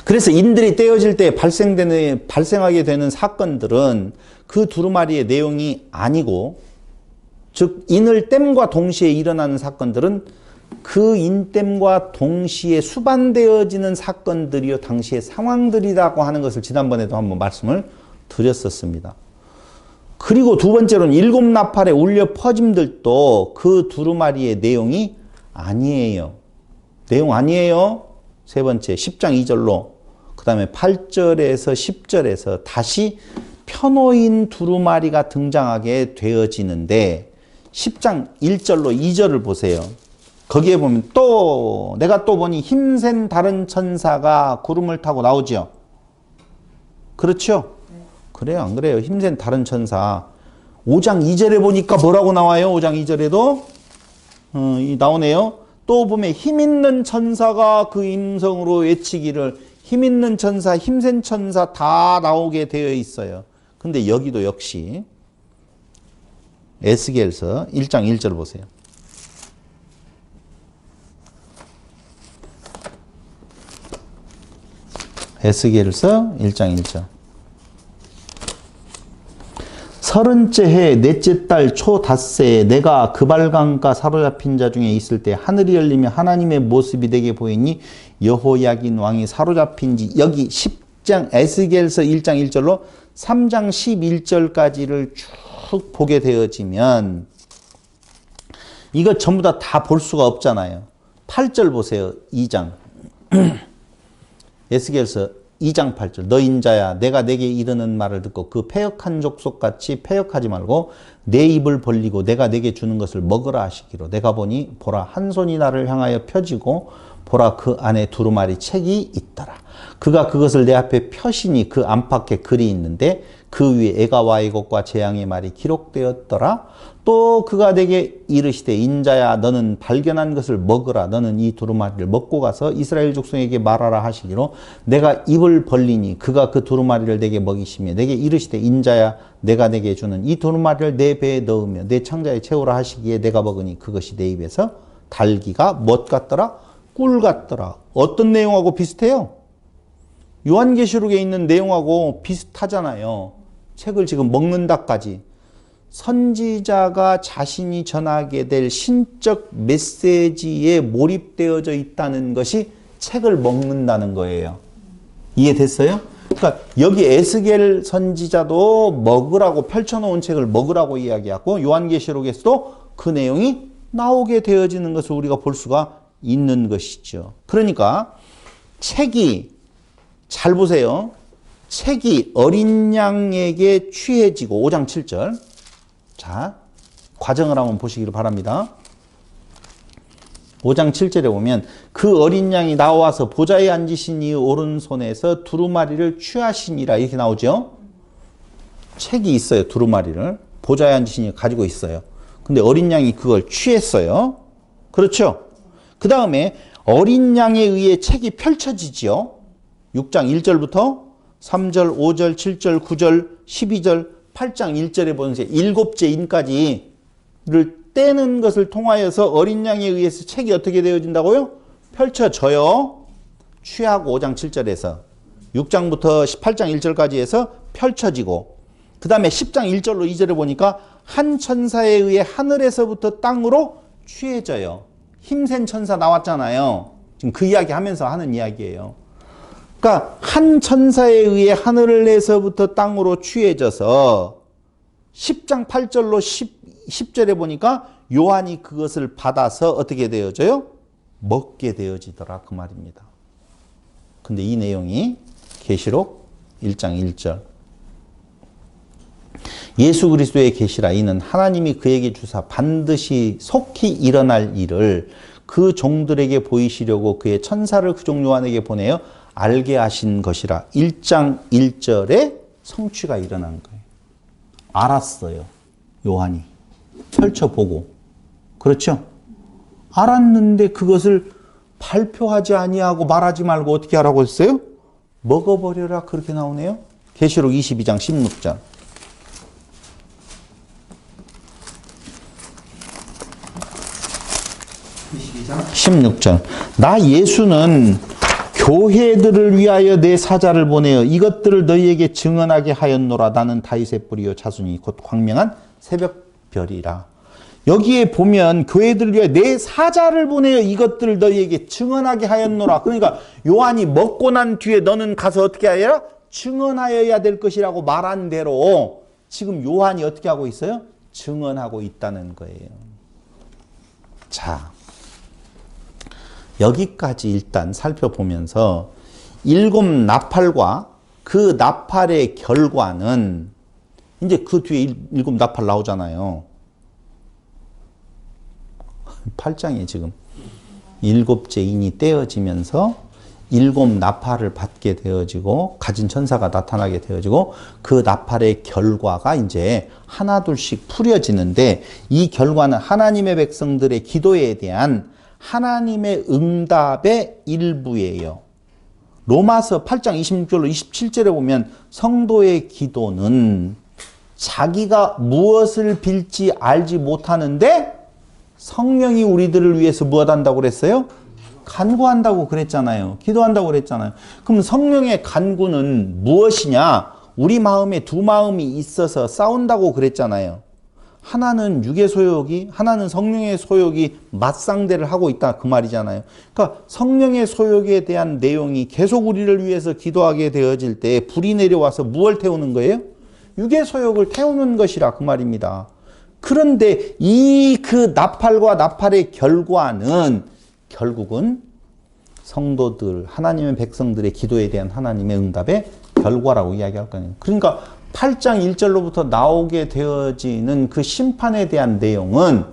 그래서 인들이 떼어질 때 발생하게 되는 사건들은 그 두루마리의 내용이 아니고, 즉 인을 땜과 동시에 일어나는 사건들은 그 인땜과 동시에 수반되어지는 사건들이요 당시의 상황들이라고 하는 것을 지난번에도 한번 말씀을 드렸었습니다. 그리고 두 번째로는 7 나팔의 울려 퍼짐들도 그 두루마리의 내용이 아니에요. 내용 아니에요. 세 번째 10장 2절로 그 다음에 8절에서 10절에서 다시 펴놓인 두루마리가 등장하게 되어지는데 10장 1절로 2절을 보세요. 거기에 보면 내가 또 보니 힘센 다른 천사가 구름을 타고 나오죠. 그렇죠? 그래요, 안 그래요? 힘센 다른 천사. 5장 2절에 보니까 뭐라고 나와요? 5장 2절에도 나오네요. 또 보면 힘 있는 천사가 그 음성으로 외치기를, 힘 있는 천사, 힘센 천사 다 나오게 되어 있어요. 근데 여기도 역시 에스겔서 1장 1절 보세요. 에스겔서 1장 1절. 30째 해 넷째 달 초 닷새에 내가 그발강가 사로잡힌 자 중에 있을 때 하늘이 열리며 하나님의 모습이 내게 보이니 여호야긴 왕이 사로잡힌 지, 여기 10장 에스겔서 1장 1절로 3장 11절까지를 쭉 보게 되어지면 이거 전부 다 볼 수가 없잖아요. 8절 보세요. 2장 에스겔서 2장 8절 너 인자야 내가 내게 이르는 말을 듣고 그 패역한 족속같이 패역하지 말고 내 입을 벌리고 내가 내게 주는 것을 먹으라 하시기로 내가 보니 보라 한 손이 나를 향하여 펴지고 보라 그 안에 두루마리 책이 있더라. 그가 그것을 내 앞에 펴시니 그 안팎에 글이 있는데 그 위에 애가와 애곡과 재앙의 말이 기록되었더라. 또 그가 내게 이르시되 인자야 너는 발견한 것을 먹으라. 너는 이 두루마리를 먹고 가서 이스라엘 족속에게 말하라 하시기로 내가 입을 벌리니 그가 그 두루마리를 내게 먹이시며 내게 이르시되 인자야 내가 내게 주는 이 두루마리를 내 배에 넣으며 내 창자에 채우라 하시기에 내가 먹으니 그것이 내 입에서 달기가 뭣 같더라? 꿀 같더라. 어떤 내용하고 비슷해요? 요한계시록에 있는 내용하고 비슷하잖아요. 책을 지금 먹는다까지. 선지자가 자신이 전하게 될 신적 메시지에 몰입되어져 있다는 것이 책을 먹는다는 거예요. 이해됐어요? 그러니까 여기 에스겔 선지자도 먹으라고 펼쳐놓은 책을 먹으라고 이야기하고 요한계시록에서도 그 내용이 나오게 되어지는 것을 우리가 볼 수가 있는 것이죠. 그러니까 책이 잘 보세요. 책이 어린 양에게 취해지고 5장 7절 자 과정을 한번 보시기를 바랍니다. 5장 7절에 보면 그 어린 양이 나와서 보좌에 앉으신 이 오른손에서 두루마리를 취하시니라 이렇게 나오죠. 책이 있어요. 두루마리를 보좌에 앉으신 이 가지고 있어요. 근데 어린 양이 그걸 취했어요. 그렇죠? 그 다음에 어린 양에 의해 책이 펼쳐지지요. 6장 1절부터 3절, 5절, 7절, 9절, 12절, 8장 1절에 보면 7째 인까지를 떼는 것을 통하여서 어린 양에 의해서 책이 어떻게 되어진다고요? 펼쳐져요. 취하고 5장 7절에서 6장부터 18장 1절까지 해서 펼쳐지고 그 다음에 10장 1절로 2절에 보니까 한 천사에 의해 하늘에서부터 땅으로 취해져요. 힘센 천사 나왔잖아요. 지금 그 이야기 하면서 하는 이야기예요. 그러니까 한 천사에 의해 하늘에서부터 땅으로 취해져서 10장 8절로 10절에 보니까 요한이 그것을 받아서 어떻게 되어져요? 먹게 되어지더라 그 말입니다. 근데 이 내용이 계시록 1장 1절 예수 그리스도의 계시라 이는 하나님이 그에게 주사 반드시 속히 일어날 일을 그 종들에게 보이시려고 그의 천사를 그 종 요한에게 보내어 알게 하신 것이라. 1장 1절에 성취가 일어난 거예요. 알았어요. 요한이. 펼쳐보고. 그렇죠? 알았는데 그것을 발표하지 아니하고 말하지 말고 어떻게 하라고 했어요? 먹어버려라 그렇게 나오네요. 계시록 22장 16절. 16절. 나 예수는 교회들을 위하여 내 사자를 보내어 이것들을 너희에게 증언하게 하였노라. 나는 다윗의 뿌리요 자손이 곧 광명한 새벽별이라. 여기에 보면 교회들을 위하여 내 사자를 보내어 이것들을 너희에게 증언하게 하였노라. 그러니까 요한이 먹고 난 뒤에 너는 가서 어떻게 하여라? 증언하여야 될 것이라고 말한 대로 지금 요한이 어떻게 하고 있어요? 증언하고 있다는 거예요. 자, 여기까지 일단 살펴보면서 7 나팔과 그 나팔의 결과는 이제 그 뒤에 7 나팔 나오잖아요. 8장에 지금 7째 인이 떼어지면서 7 나팔을 받게 되어지고 가진 천사가 나타나게 되어지고 그 나팔의 결과가 이제 하나둘씩 풀어지는데 이 결과는 하나님의 백성들의 기도에 대한 하나님의 응답의 일부예요. 로마서 8장 26절로 27절에 보면 성도의 기도는 자기가 무엇을 빌지 알지 못하는데 성령이 우리들을 위해서 무엇 한다고 그랬어요? 간구한다고 그랬잖아요. 기도한다고 그랬잖아요. 그럼 성령의 간구는 무엇이냐? 우리 마음에 두 마음이 있어서 싸운다고 그랬잖아요. 하나는 육의 소욕이, 하나는 성령의 소욕이 맞상대를 하고 있다 그 말이잖아요. 그러니까 성령의 소욕에 대한 내용이 계속 우리를 위해서 기도하게 되어질 때 불이 내려와서 무엇을 태우는 거예요? 육의 소욕을 태우는 것이라 그 말입니다. 그런데 이 그 나팔과 나팔의 결과는 결국은 성도들, 하나님의 백성들의 기도에 대한 하나님의 응답의 결과라고 이야기할 거 아니에요. 그러니까 8장 1절로부터 나오게 되어지는 그 심판에 대한 내용은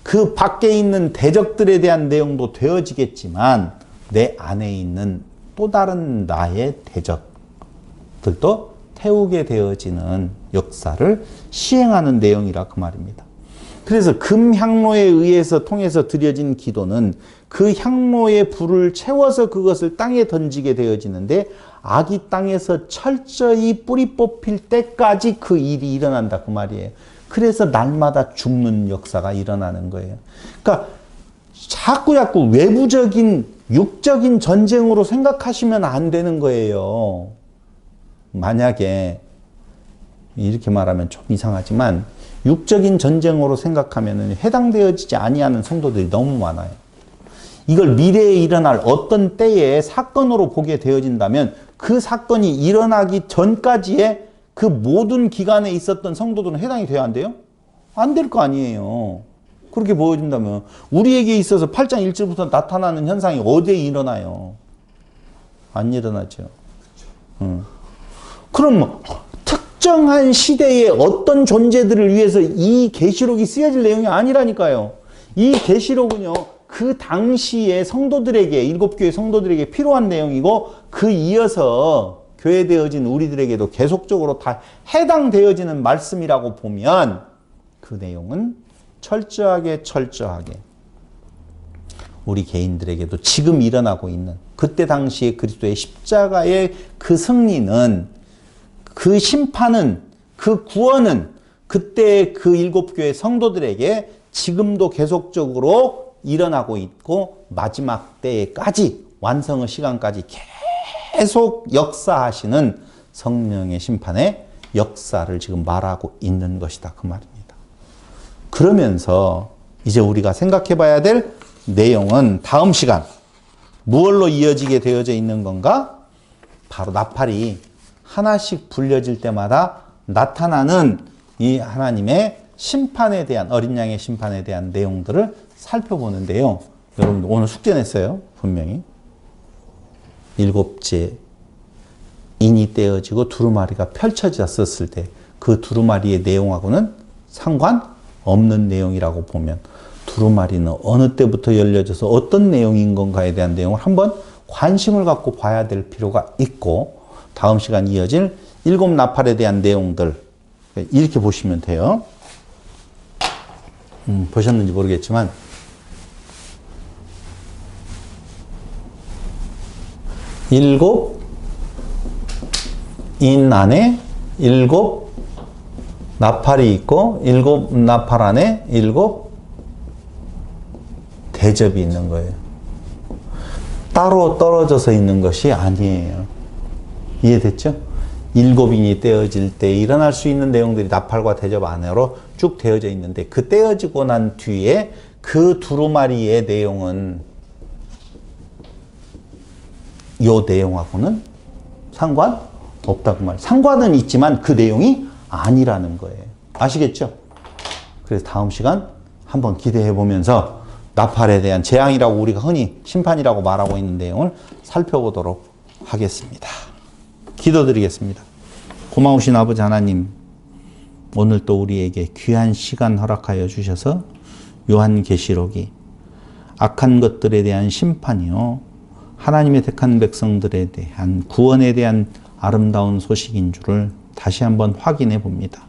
그 밖에 있는 대적들에 대한 내용도 되어지겠지만 내 안에 있는 또 다른 나의 대적들도 태우게 되어지는 역사를 시행하는 내용이라 그 말입니다. 그래서 금향로에 의해서 통해서 드려진 기도는 그 향로의 불을 채워서 그것을 땅에 던지게 되어지는데 악이 땅에서 철저히 뿌리 뽑힐 때까지 그 일이 일어난다 그 말이에요. 그래서 날마다 죽는 역사가 일어나는 거예요. 그러니까 자꾸 외부적인 육적인 전쟁으로 생각하시면 안 되는 거예요. 만약에 이렇게 말하면 좀 이상하지만 육적인 전쟁으로 생각하면 해당되어지지 아니하는 성도들이 너무 많아요. 이걸 미래에 일어날 어떤 때의 사건으로 보게 되어진다면 그 사건이 일어나기 전까지의 그 모든 기간에 있었던 성도들은 해당이 돼야 안 돼요? 안 될 거 아니에요. 그렇게 보여준다면 우리에게 있어서 8장 1절부터 나타나는 현상이 어디에 일어나요? 안 일어나죠. 그럼 특정한 시대의 어떤 존재들을 위해서 이 계시록이 쓰여질 내용이 아니라니까요. 이 계시록은요. 그 당시에 성도들에게, 7교회 성도들에게 필요한 내용이고 그 이어서 교회되어진 우리들에게도 계속적으로 다 해당되어지는 말씀이라고 보면 그 내용은 철저하게 우리 개인들에게도 지금 일어나고 있는 그때 당시에 그리스도의 십자가의 그 승리는 그 심판은 그 구원은 그때 그 7교회 성도들에게 지금도 계속적으로 일어나고 있고 마지막 때까지 완성의 시간까지 계속 역사하시는 성령의 심판의 역사를 지금 말하고 있는 것이다 그 말입니다. 그러면서 이제 우리가 생각해 봐야 될 내용은 다음 시간 무엇로 이어지게 되어져 있는 건가? 바로 나팔이 하나씩 불려질 때마다 나타나는 이 하나님의 심판에 대한 어린 양의 심판에 대한 내용들을 살펴보는데요. 여러분 오늘 숙제 냈어요. 분명히. 7째 인이 떼어지고 두루마리가 펼쳐졌을 때 그 두루마리의 내용하고는 상관없는 내용이라고 보면 두루마리는 어느 때부터 열려져서 어떤 내용인 건가에 대한 내용을 한번 관심을 갖고 봐야 될 필요가 있고 다음 시간 이어질 7 나팔에 대한 내용들 이렇게 보시면 돼요. 보셨는지 모르겠지만 일곱 인 안에 7 나팔이 있고 7 나팔 안에 7 대접이 있는 거예요. 따로 떨어져서 있는 것이 아니에요. 이해됐죠? 7인이 떼어질 때 일어날 수 있는 내용들이 나팔과 대접 안으로 쭉 되어져 있는데 그 떼어지고 난 뒤에 그 두루마리의 내용은 요 내용하고는 상관없다고 말. 상관은 있지만 그 내용이 아니라는 거예요. 아시겠죠? 그래서 다음 시간 한번 기대해 보면서 나팔에 대한 재앙이라고 우리가 흔히 심판이라고 말하고 있는 내용을 살펴보도록 하겠습니다. 기도드리겠습니다. 고마우신 아버지 하나님, 오늘 또 우리에게 귀한 시간 허락하여 주셔서 요한계시록이 악한 것들에 대한 심판이요 하나님의 택한 백성들에 대한 구원에 대한 아름다운 소식인 줄을 다시 한번 확인해 봅니다.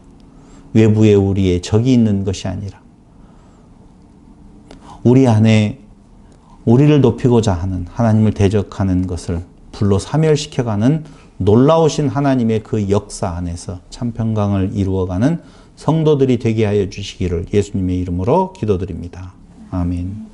외부에 우리의 적이 있는 것이 아니라 우리 안에 우리를 높이고자 하는 하나님을 대적하는 것을 불로 사멸시켜가는 놀라우신 하나님의 그 역사 안에서 참 평강을 이루어가는 성도들이 되게 하여 주시기를 예수님의 이름으로 기도드립니다. 아멘.